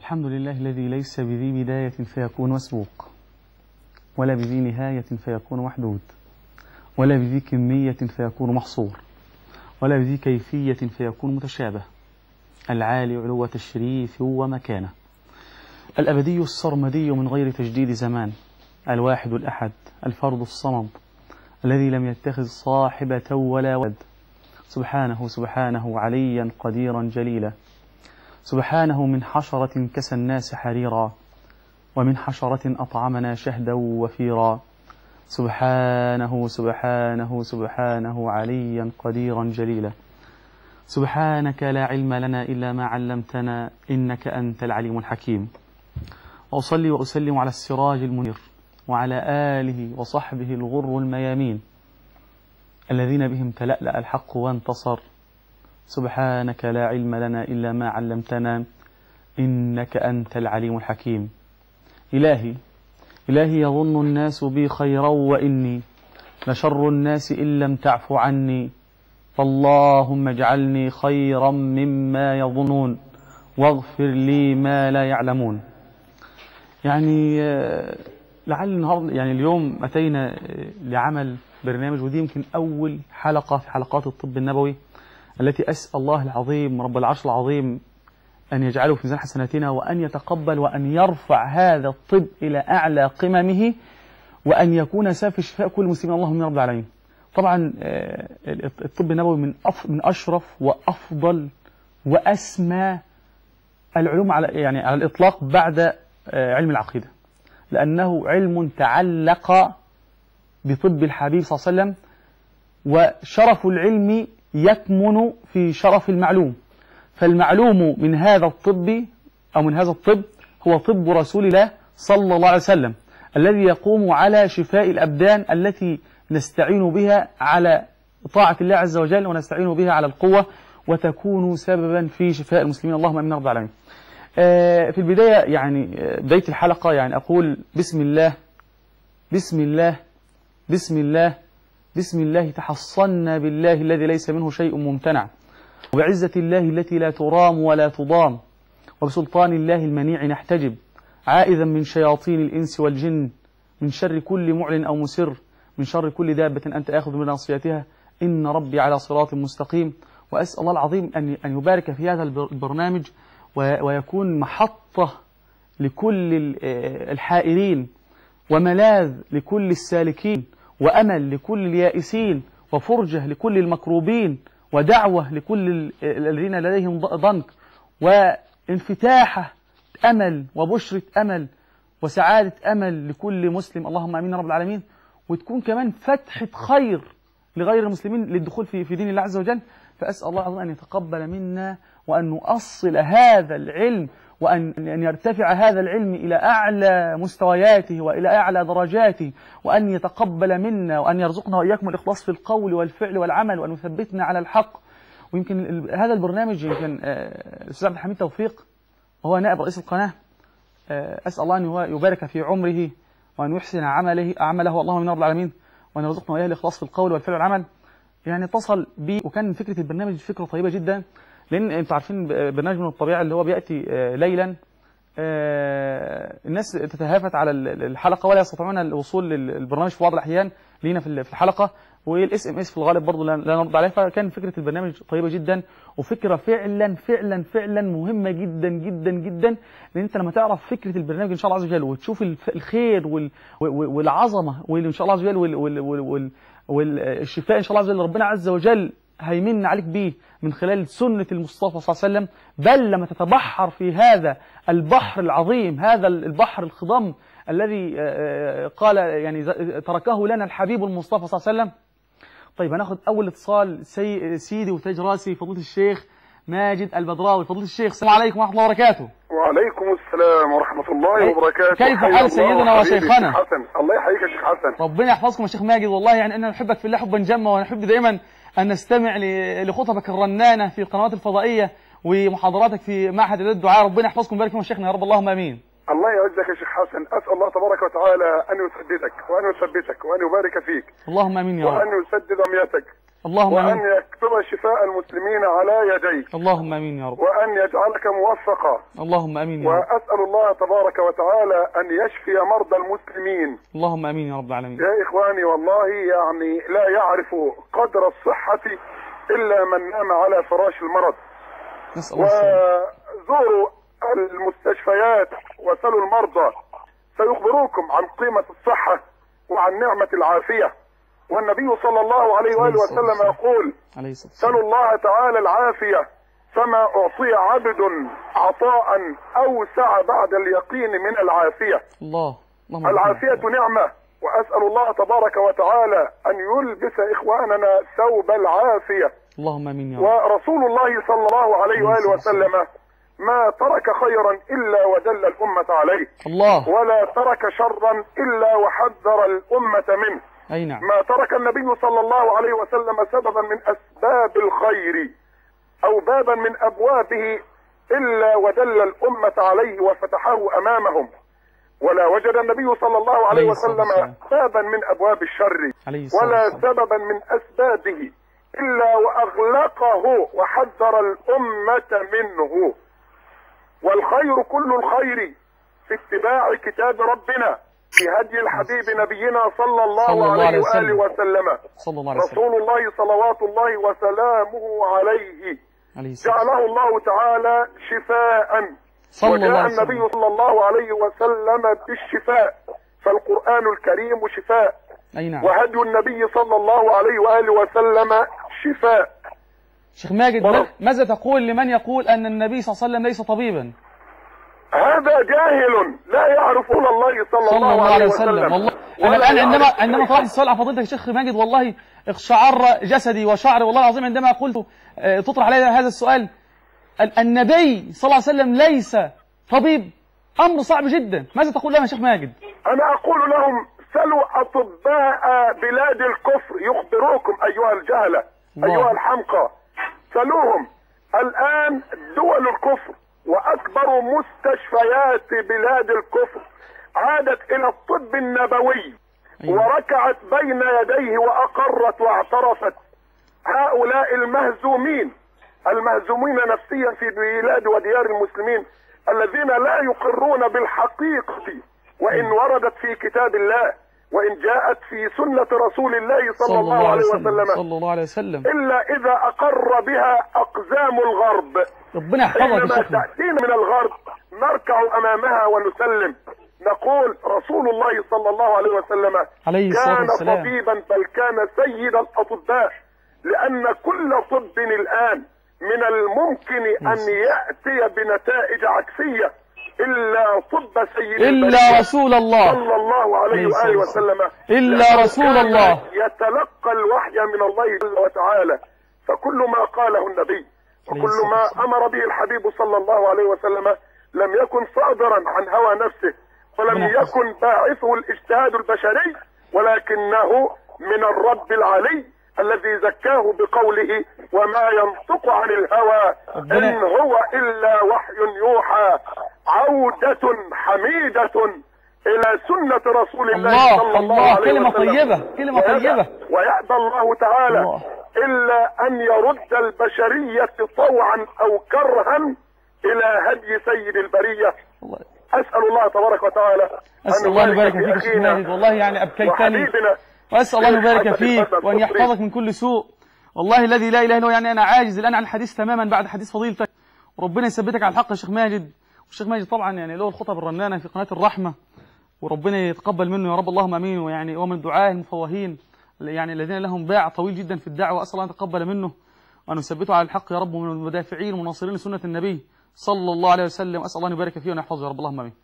الحمد لله الذي ليس بذي بداية فيكون مسبوق، ولا بذي نهاية فيكون محدود، ولا بذي كمية فيكون محصور، ولا بذي كيفية فيكون متشابه، العالي علو تشريف ومكانة، الأبدي السرمدي من غير تجديد زمان، الواحد الأحد الفرد الصمد الذي لم يتخذ صاحبة ولا ولد، سبحانه سبحانه عليا قديرا جليلا، سبحانه من حشرة كسى الناس حريرا، ومن حشرة أطعمنا شهدا وفيرا، سبحانه سبحانه سبحانه عليا قديرا جليلا، سبحانك لا علم لنا إلا ما علمتنا إنك أنت العليم الحكيم. وأصلي وأسلم على السراج المنير وعلى آله وصحبه الغر الميامين الذين بهم تلألأ الحق وانتصر، سبحانك لا علم لنا إلا ما علمتنا إنك أنت العليم الحكيم. إلهي يظن الناس بي خيرا وإني لشر الناس إن لم تعف عني، فاللهم اجعلني خيرا مما يظنون واغفر لي ما لا يعلمون. يعني لعل النهارده اليوم أتينا لعمل برنامج، ودي يمكن أول حلقة في حلقات الطب النبوي التي أسأل الله العظيم رب العرش العظيم أن يجعله في ميزان حسناتنا، وأن يتقبل وأن يرفع هذا الطب إلى أعلى قممه، وأن يكون سبب في شفاء كل مسلم، اللهم يا رب العالمين. طبعا الطب النبوي من أشرف وأفضل وأسمى العلوم على الإطلاق بعد علم العقيدة، لأنه علم تعلق بطب الحبيب صلى الله عليه وسلم، وشرف العلم يكمن في شرف المعلوم. فالمعلوم من هذا الطب أو من هذا الطب هو طب رسول الله صلى الله عليه وسلم، الذي يقوم على شفاء الأبدان التي نستعين بها على طاعة الله عز وجل، ونستعين بها على القوة، وتكون سببا في شفاء المسلمين، اللهم آمين رب العالمين. في البداية بداية الحلقة أقول بسم الله بسم الله بسم الله بسم الله تحصنا بالله الذي ليس منه شيء ممتنع، وبعزة الله التي لا ترام ولا تضام، وبسلطان الله المنيع نحتجب، عائذا من شياطين الإنس والجن، من شر كل معلن أو مسر، من شر كل دابة أنت آخذ من ناصيتها، إن ربي على صراط مستقيم. وأسأل الله العظيم أن يبارك في هذا البرنامج، ويكون محطة لكل الحائرين، وملاذ لكل السالكين، وأمل لكل اليائسين، وفرجة لكل المكروبين، ودعوة لكل الذين لديهم ضنك، وانفتاحة أمل وبشرة أمل وسعادة أمل لكل مسلم، اللهم آمين رب العالمين. وتكون كمان فتحة خير لغير المسلمين للدخول في دين الله عز وجل. فأسأل الله عز وجل أن يتقبل منا، وأن نؤصل هذا العلم، وأن يرتفع هذا العلم إلى أعلى مستوياته وإلى أعلى درجاته، وأن يتقبل منا، وأن يرزقنا وإياكم الإخلاص في القول والفعل والعمل، وأن يثبتنا على الحق. ويمكن هذا البرنامج الأستاذ عبد الحميد توفيق وهو نائب رئيس القناة، أسأل الله أن يبارك في عمره، وأن يحسن عمله اللهم آمين رب العالمين، وأن يرزقنا وإياه الإخلاص في القول والفعل والعمل. اتصل بي، وكان فكرة البرنامج فكرة طيبة جدا، لأن أنتم عارفين برنامج من الطبيعة اللي هو بيأتي ليلا، الناس تتهافت على الحلقة ولا يستطيعون الوصول للبرنامج في بعض الأحيان لينا في الحلقة، والاس ام اس في الغالب برضه لا نرد عليه. فكان فكرة البرنامج طيبة جدا، وفكرة فعلا فعلا فعلا مهمة جدا جدا جدا، لأن أنت لما تعرف فكرة البرنامج إن شاء الله عز وجل، وتشوف الخير والعظمة، وإن شاء الله عز وجل والشفاء إن شاء الله عز وجل ربنا عز وجل هيمن عليك به من خلال سنة المصطفى صلى الله عليه وسلم، بل لما تتبحر في هذا البحر العظيم، هذا البحر الخضم الذي قال تركه لنا الحبيب المصطفى صلى الله عليه وسلم. طيب هناخد أول اتصال. سيدي وتاج راسي فضيلة الشيخ ماجد البدراوي. فضيلة الشيخ، السلام عليكم ورحمة الله وبركاته. وعليكم السلام ورحمة الله وبركاته. كيف حال سيدنا وشيخنا؟ الله يحييك يا شيخ حسن. ربنا يحفظكم يا شيخ ماجد، والله أننا نحبك في الله حبا جما، ونحب دائما أن نستمع لخطبك الرنانة في القنوات الفضائية ومحاضراتك في معهد الدعاء. ربنا يحفظكم ويبارك فيكم يا شيخنا يا رب، اللهم آمين. الله يعزك يا شيخ حسن. أسأل الله تبارك وتعالى أن يسددك وأن يثبتك وأن يبارك فيك، اللهم آمين يا رب، وأن يسدد رميتك اللهم وأن آمين. يكتب شفاء المسلمين على يديك، اللهم آمين يا رب. وأن يجعلك موفقا. اللهم آمين يا رب. وأسأل الله تبارك وتعالى أن يشفي مرضى المسلمين. اللهم آمين يا رب العالمين. يا إخواني، والله يعني لا يعرف قدر الصحة إلا من نام على فراش المرض. نسأل الله السلامة. وزوروا المستشفيات وسلوا المرضى، سيخبروكم عن قيمة الصحة وعن نعمة العافية. والنبي صلى الله عليه وآله وسلم يقول: سلوا الله تعالى العافية، فما أعطي عبد عطاء أوسع بعد اليقين من العافية. العافية نعمة، وأسأل الله تبارك وتعالى أن يلبس إخواننا ثوب العافية. اللهم آمين يا رب. ورسول الله صلى الله عليه وآله وسلم ما ترك خيرا إلا ودل الأمة عليه، ولا ترك شرا إلا وحذر الأمة منه. أي نعم. ما ترك النبي صلى الله عليه وسلم سببا من أسباب الخير أو بابا من أبوابه إلا ودل الأمة عليه وفتحه أمامهم، ولا وجد النبي صلى الله عليه وسلم بابا من أبواب الشر ولا سببا من أسبابه إلا وأغلقه وحذر الأمة منه. والخير كل الخير في اتباع كتاب ربنا، في هدي الحبيب نبينا صلى الله عليه وآله وسلم. رسول الله صلوات الله وسلامه عليه جعله الله تعالى شفاء، وجاء النبي صلى الله عليه وسلم بالشفاء، فالقرآن الكريم شفاء، وهدي النبي صلى الله عليه وآله وسلم شفاء. شيخ ماجد، ماذا تقول لمن يقول أن النبي صلى الله عليه وسلم ليس طبيبا؟ هذا جاهل لا يعرف رسول الله صلى الله عليه وسلم. والله أنا الآن عندما طرحت السؤال على فضيلتك يا شيخ ماجد، والله اقشعر جسدي وشعري والله العظيم عندما قلت تطرح علي هذا السؤال. النبي صلى الله عليه وسلم ليس طبيب، أمر صعب جدا. ماذا تقول لهم يا شيخ ماجد؟ أنا أقول لهم: سلوا أطباء بلاد الكفر يخبروكم أيها الجهلة، أيها الحمقى. سلوهم. الآن دول الكفر وأكبر مستشفيات بلاد الكفر عادت إلى الطب النبوي وركعت بين يديه وأقرت واعترفت. هؤلاء المهزومين نفسيا في بلاد وديار المسلمين الذين لا يقرون بالحقيقة وإن وردت في كتاب الله وإن جاءت في سنة رسول الله صلى الله عليه وسلم إلا إذا أقر بها أقزام الغرب. ربنا يحفظك. حينما تأتينا من الغرب نركع أمامها ونسلم، نقول: رسول الله صلى الله عليه وسلم كان طبيبا، بل كان سيد الأطباء، لأن كل طب الآن من الممكن أن يأتي بنتائج عكسية إلا طب سيد إلا رسول الله صلى الله عليه وآله وسلم، إلا رسول الله يتلقى الوحي من الله جل وتعالى. فكل ما قاله النبي وكل ما أمر به الحبيب صلى الله عليه وسلم لم يكن صادرا عن هوى نفسه، ولم يكن باعثه الاجتهاد البشري، ولكنه من الرب العلي الذي زكاه بقوله: وما ينطق عن الهوى إن هو إلا وحي يوحى. عودة حميدة إلى سنة رسول الله صلى الله عليه وسلم. كلمة طيبة، كلمة طيبة. ويأبى الله تعالى إلا أن يرد البشرية طوعا أو كرها إلى هدي سيد البرية. أسأل الله تبارك وتعالى أسأل الله يبارك فيك شيخ ماجد، والله يعني أبكيتني، وأسأل الله يبارك فيك وأن يحفظك من كل سوء. والله الذي لا إله إلا هو، يعني أنا عاجز الآن عن الحديث تماما بعد حديث فضيلتك، وربنا يثبتك على الحق يا شيخ ماجد. والشيخ ماجد طبعا يعني له الخطب الرنانة في قناة الرحمة، وربنا يتقبل منه يا رب، اللهم امين. ويعني ومن دعاه المفوهين يعني الذين لهم باع طويل جدا في الدعوة، أسأل الله أن يتقبل منه وأن يثبته على الحق يا رب، ومن المدافعين المناصرين لسنة النبي صلى الله عليه وسلم. أسأل الله أن يبارك فيه وأن يحفظه يا رب، اللهم امين.